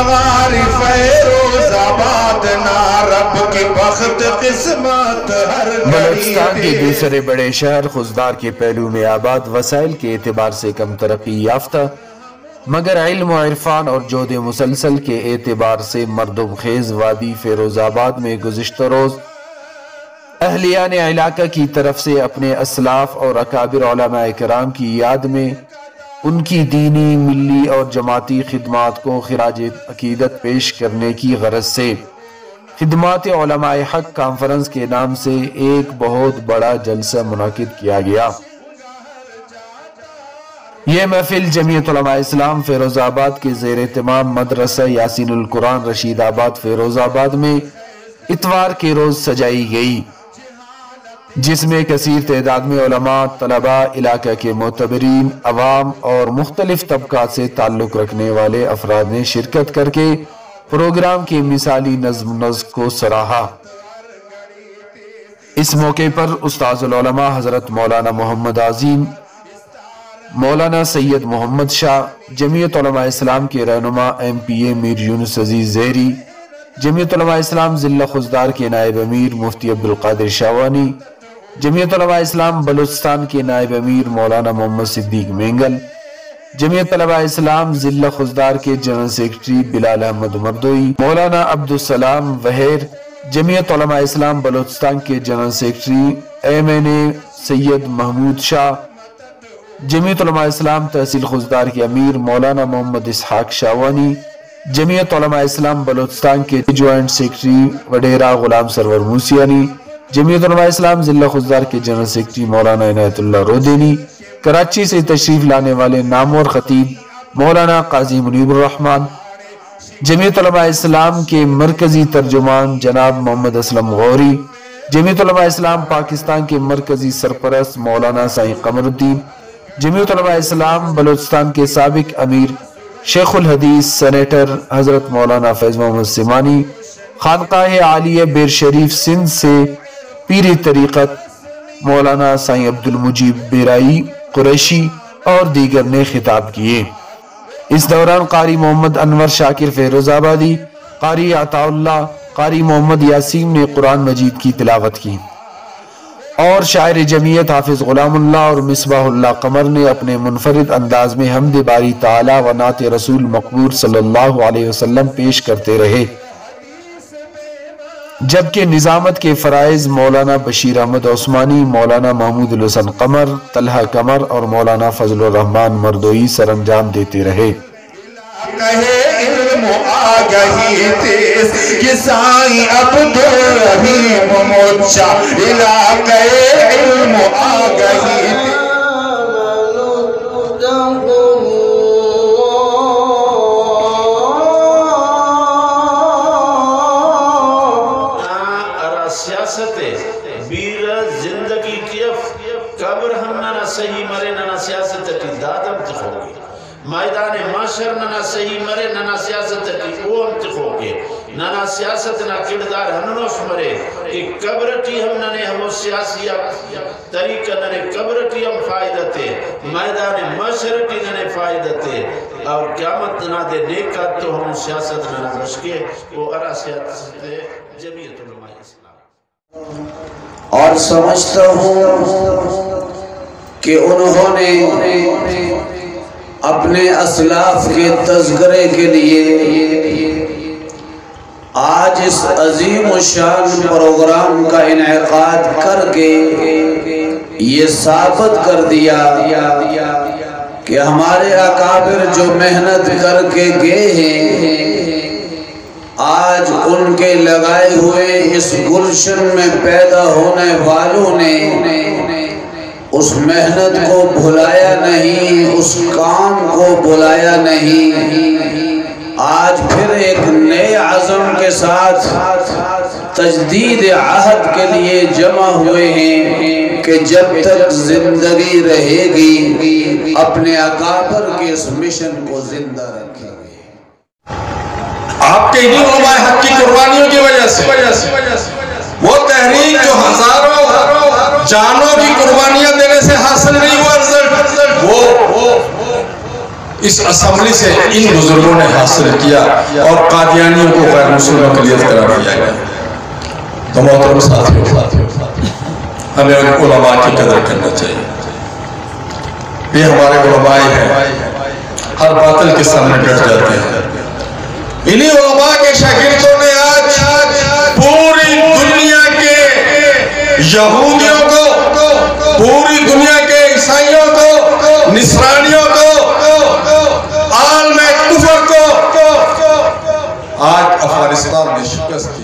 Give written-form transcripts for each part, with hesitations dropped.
معارف فیروز آباد نا رب کی بخت قسمت ہر بلوچستان کے دوسرے بڑے شہر خضدار کے پہلو میں آباد، وسائل کے اعتبار سے کم ترقی یافتہ مگر علم و عرفان اور جہد مسلسل کے اعتبار سے مردم خیز وادی فیروز آباد میں گزشتہ روز اہلیان علاقہ کی طرف سے اپنے اسلاف اور اکابر علماء کرام کی یاد میں ان کی دینی، ملی اور جماعتی خدمات کو خراج عقیدت پیش کرنے کی غرض سے خدمات علماء حق کانفرنس کے نام سے ایک بہت بڑا جلسہ منعقد کیا گیا۔ یہ محفل جمعیت علماء اسلام فیروز آباد کے زیر اہتمام مدرسہ یاسین القرآن رشید آباد فیروز آباد میں اتوار کے روز سجائی گئی، جس میں کثیر تعداد میں علماء، طلباء، علاقہ کے معتبرین، عوام اور مختلف طبقات سے تعلق رکھنے والے افراد نے شرکت کر کے پروگرام کے مثالی نظم و نسق کو سراہا۔ اس موقع پر استاذ العلماء حضرت مولانا محمد عظیم، مولانا سید محمد شاہ، جمعیت علماء اسلام کے رہنما MPA میر یونس عزیز زہری، جمعیت علماء اسلام ضلع خضدار کے نائب امیر مفتی عبدالقادر شاوانی، جمعیت علماء اسلام بلوچستان کے نائب امیر مولانا محمد صدیق مینگل، جمعیت علماء اسلام ضلع خضدار کے جنرل سیکرٹری بلال احمد مردوئی، مولانا عبدالسلام وحیر، جمعیت علماء اسلام بلوچستان کے جنرل سیکرٹری MNA سید محمود شاہ، جمعیت علماء اسلام تحصیل خضدار کے امیر مولانا محمد اسحاق شاوانی، جمعیت علماء اسلام بلوچستان کے جوائنٹ سیکرٹری وڈیرہ غلام سرور موسیانی، جمعیت علماء اسلام ضلع خضدار کے جنرل سیکرٹری مولانا عنایت اللہ رودینی، کراچی سے تشریف لانے والے نامور خطیب مولانا قاضی منیب الرحمن، جمعیت علماء اسلام کے مرکزی ترجمان جناب محمد اسلم غوری، جمعیت علماء اسلام پاکستان کے مرکزی سرپرست مولانا سائیں قمر الدین، جمعیت علماء اسلام بلوچستان کے سابق امیر شیخ الحدیث سینیٹر حضرت مولانا فیض محمد سمانی، خانقاہ عالیہ بیر شریف سندھ سے پیری طریقت مولانا سائیں عبد المجیب بیرائی قریشی اور دیگر نے خطاب کیے۔ اس دوران قاری محمد انور شاکر فیروز آبادی، قاری عطا اللہ، قاری محمد یاسین نے قرآن مجید کی تلاوت کی اور شاعر جمعیت حافظ غلام اللہ اور مصباح اللہ قمر نے اپنے منفرد انداز میں حمد باری تعالی و نعت رسول مقبول صلی اللہ علیہ وسلم پیش کرتے رہے، جبکہ نظامت کے فرائض مولانا بشیر احمد عثمانی، مولانا محمود الحسن قمر، طلحہ قمر اور مولانا فضل الرحمن مردوئی سر انجام دیتے رہے۔ علم آگہی تیز کہ سائیں عبدالرحیم مجھا علاقہ علم آگہی تیز سیاست بیر زندگی کیف قبر ہم نہ صحیح مرے نہ سیاست کی دادم تخوگی، میدان معاشر نہ صحیح مرے نہ سیاست کی اوم تخوگی، نہ سیاست نہ کردار ہنوف مرے کہ قبرٹی ہم نہ ہم سیاسی طریقہ نہ قبرٹی ہم فائدتے، میدان معاشرٹی نہ فائدتے اور قیامت نہ دے نیکات تو ہم سیاست نہ مشکے وہ ارا سیاست جمعیت علماء اسلام۔ اور سمجھتا ہوں کہ انہوں نے اپنے اسلاف کے تذکرے کے لیے آج اس عظیم و شان پروگرام کا انعقاد کر کے یہ ثابت کر دیا کہ ہمارے اکابر جو محنت کر کے گئے ہیں آج ان کے لگائے ہوئے اس گلشن میں پیدا ہونے والوں نے اس محنت کو بھلایا نہیں، اس کام کو بھلایا نہیں، آج پھر ایک نئے عزم کے ساتھ تجدید عہد کے لیے جمع ہوئے ہیں کہ جب تک زندگی رہے گی اپنے اکابر کے اس مشن کو زندہ رکھیں گے۔ آپ کے انہی علماء حق کی قربانیوں کی وجہ سے وہ تحریک جو ہزاروں جانوں کی قربانیاں دینے سے حاصل نہیں ہوا رزلٹ، وہ اس اسمبلی سے ان بزرگوں نے حاصل کیا اور قادیانیوں کو غیر مسلموں کے لیے قرار دیا گیا. تو محترم ساتھیوں، ہمیں علماء کی قدر کرنا چاہیے. یہ ہمارے علماء ہیں، ہر باطل کے سامنے ڈٹ جاتے ہیں. انہی علماء کے شاگردوں نے آج پوری دنیا کے یہودیوں کو، پوری دنیا کے عیسائیوں کو، نصرانیوں کو، عالم کفر کو آج افغانستان میں شکست دی.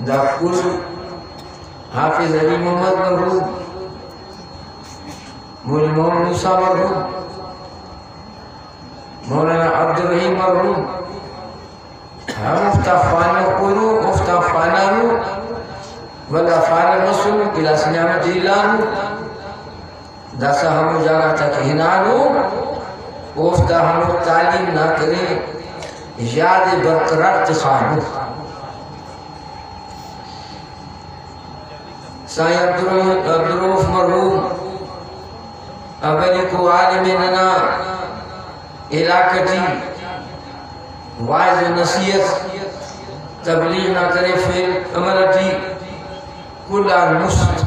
داکل حافظ علی محمد مرحوم، مولانا محمد موسیٰ مرحوم، مولانا عبدالرحیم مرحوم، ہم افتافانا قلو افتافانانو والافانا مسلم قلاس نعمت جیلانو داسا ہم جاگا تک ہنانو افتا ہم تعلیم نہ کریں یاد برقرار تخانو. سائیں عبدالرؤف مرحوم اولی کو عالم ننا علاقتی وعظ و نصیحت تبلیغ نہ کرے فیل عملتی کل مست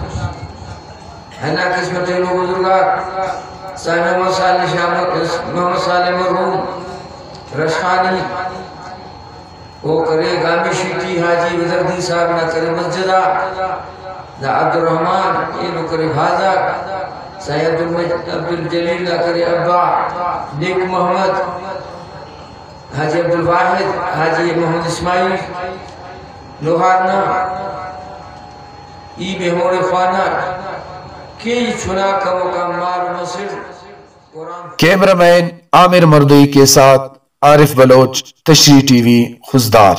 ہنا قسمت لوگ بزرگات. سائیں محمد صالح مرحوم رشخانی وہ کرے گامی شیٹی حاجی وزردی صاحب نہ کرے مسجدہ دا عبدالرحمن یہ نہ کرے بھازا. سائیں عبدالجلیل نہ کرے ابا نیک محمد حاجی عبدالواحد حاجی محمد اسماعیل لوہارنا ای بہمور خوانہ کی چھنا کا مقام مار مصر. کیمرہ مین عامر مردوئی کے ساتھ عارف بلوچ، تشریح ٹی وی، خضدار.